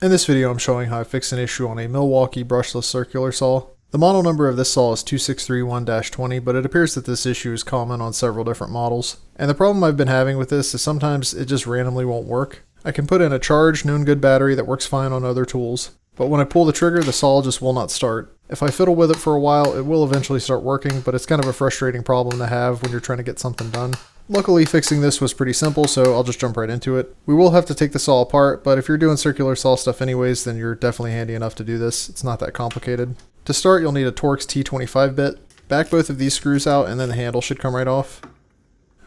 In this video I'm showing how I fixed an issue on a Milwaukee brushless circular saw. The model number of this saw is 2631-20, but it appears that this issue is common on several different models. And the problem I've been having with this is sometimes it just randomly won't work. I can put in a charged, known good battery that works fine on other tools, but when I pull the trigger the saw just will not start. If I fiddle with it for a while it will eventually start working, but it's kind of a frustrating problem to have when you're trying to get something done. Luckily, fixing this was pretty simple, so I'll just jump right into it. We will have to take the saw apart, but if you're doing circular saw stuff anyways, then you're definitely handy enough to do this. It's not that complicated. To start, you'll need a Torx T25 bit. Back both of these screws out and then the handle should come right off.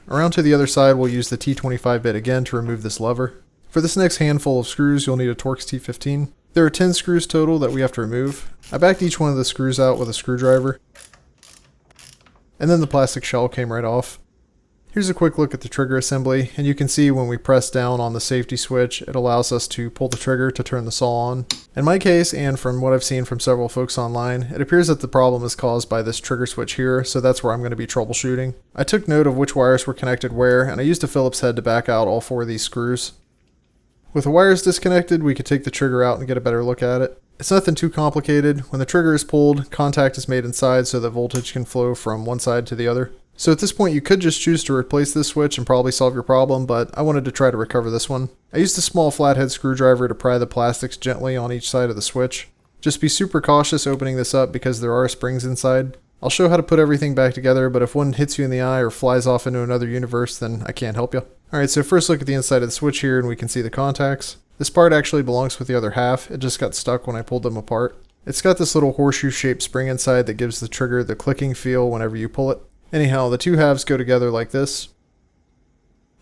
Around to the other side, we'll use the T25 bit again to remove this lever. For this next handful of screws, you'll need a Torx T15. There are 10 screws total that we have to remove. I backed each one of the screws out with a screwdriver, and then the plastic shell came right off. Here's a quick look at the trigger assembly, and you can see when we press down on the safety switch, it allows us to pull the trigger to turn the saw on. In my case, and from what I've seen from several folks online, it appears that the problem is caused by this trigger switch here, so that's where I'm going to be troubleshooting. I took note of which wires were connected where, and I used a Phillips head to back out all 4 of these screws. With the wires disconnected, we could take the trigger out and get a better look at it. It's nothing too complicated. When the trigger is pulled, contact is made inside so that voltage can flow from one side to the other. So at this point you could just choose to replace this switch and probably solve your problem, but I wanted to try to recover this one. I used a small flathead screwdriver to pry the plastics gently on each side of the switch. Just be super cautious opening this up because there are springs inside. I'll show how to put everything back together, but if one hits you in the eye or flies off into another universe, then I can't help you. Alright, so first look at the inside of the switch here and we can see the contacts. This part actually belongs with the other half, it just got stuck when I pulled them apart. It's got this little horseshoe shaped spring inside that gives the trigger the clicking feel whenever you pull it. Anyhow, the two halves go together like this,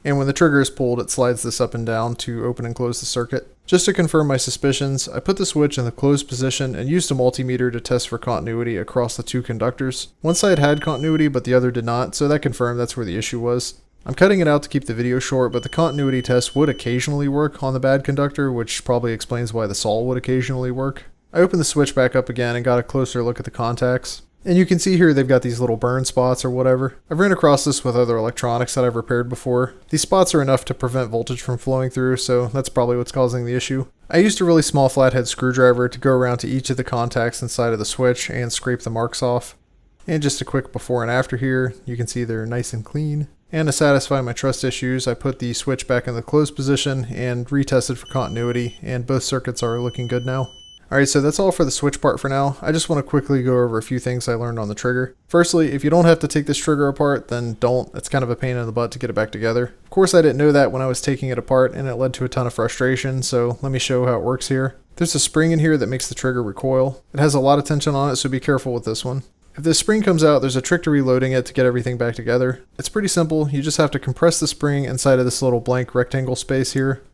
and when the trigger is pulled it slides this up and down to open and close the circuit. Just to confirm my suspicions, I put the switch in the closed position and used a multimeter to test for continuity across the two conductors. One side had continuity but the other did not, so that confirmed that's where the issue was. I'm cutting it out to keep the video short, but the continuity test would occasionally work on the bad conductor, which probably explains why the saw would occasionally work. I opened the switch back up again and got a closer look at the contacts. And you can see here they've got these little burn spots or whatever. I've ran across this with other electronics that I've repaired before. These spots are enough to prevent voltage from flowing through, so that's probably what's causing the issue. I used a really small flathead screwdriver to go around to each of the contacts inside of the switch and scrape the marks off. And just a quick before and after here, you can see they're nice and clean. And to satisfy my trust issues, I put the switch back in the closed position and retested for continuity, and both circuits are looking good now. Alright, so that's all for the switch part for now. I just want to quickly go over a few things I learned on the trigger. Firstly, if you don't have to take this trigger apart, then don't. It's kind of a pain in the butt to get it back together. Of course, I didn't know that when I was taking it apart, and it led to a ton of frustration, so let me show how it works here. There's a spring in here that makes the trigger recoil. It has a lot of tension on it, so be careful with this one. If this spring comes out, there's a trick to reloading it to get everything back together. It's pretty simple. You just have to compress the spring inside of this little blank rectangle space here.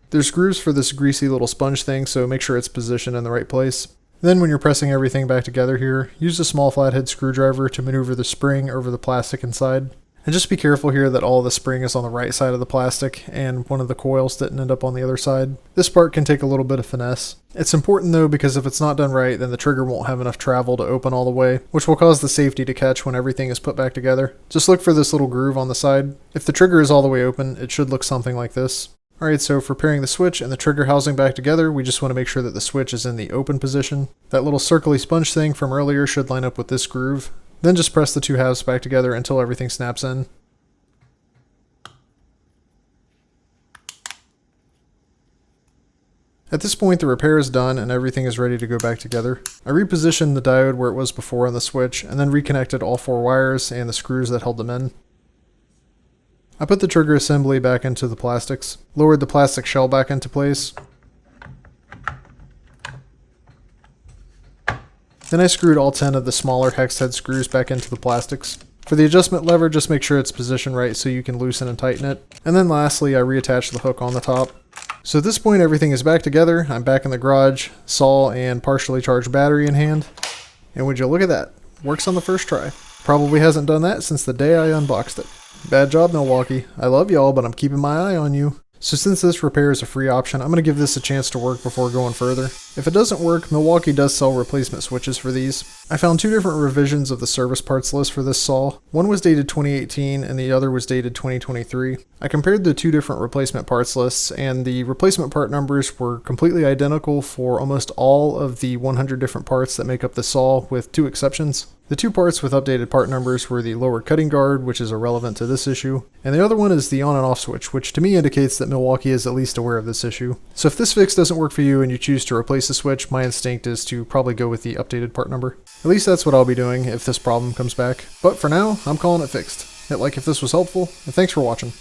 There's grooves for this greasy little sponge thing, so make sure it's positioned in the right place. Then when you're pressing everything back together here, use a small flathead screwdriver to maneuver the spring over the plastic inside. And just be careful here that all of the spring is on the right side of the plastic and one of the coils didn't end up on the other side. This part can take a little bit of finesse. It's important though because if it's not done right then the trigger won't have enough travel to open all the way, which will cause the safety to catch when everything is put back together. Just look for this little groove on the side. If the trigger is all the way open, it should look something like this. Alright, so for pairing the switch and the trigger housing back together, we just want to make sure that the switch is in the open position. That little circly sponge thing from earlier should line up with this groove. Then just press the two halves back together until everything snaps in. At this point the repair is done and everything is ready to go back together. I repositioned the diode where it was before on the switch and then reconnected all 4 wires and the screws that held them in. I put the trigger assembly back into the plastics, lowered the plastic shell back into place. Then I screwed all 10 of the smaller hex head screws back into the plastics. For the adjustment lever, just make sure it's positioned right so you can loosen and tighten it. And then lastly, I reattached the hook on the top. So at this point everything is back together. I'm back in the garage, saw and partially charged battery in hand. And would you look at that? Works on the first try. Probably hasn't done that since the day I unboxed it. Bad job, Milwaukee. I love y'all, but I'm keeping my eye on you. So since this repair is a free option, I'm going to give this a chance to work before going further. If it doesn't work, Milwaukee does sell replacement switches for these. I found two different revisions of the service parts list for this saw. One was dated 2018 and the other was dated 2023. I compared the two different replacement parts lists, and the replacement part numbers were completely identical for almost all of the 100 different parts that make up the saw, with two exceptions. The two parts with updated part numbers were the lower cutting guard, which is irrelevant to this issue, and the other one is the on and off switch, which to me indicates that Milwaukee is at least aware of this issue. So if this fix doesn't work for you and you choose to replace the switch, my instinct is to probably go with the updated part number. At least that's what I'll be doing if this problem comes back. But for now, I'm calling it fixed. Hit like if this was helpful, and thanks for watching.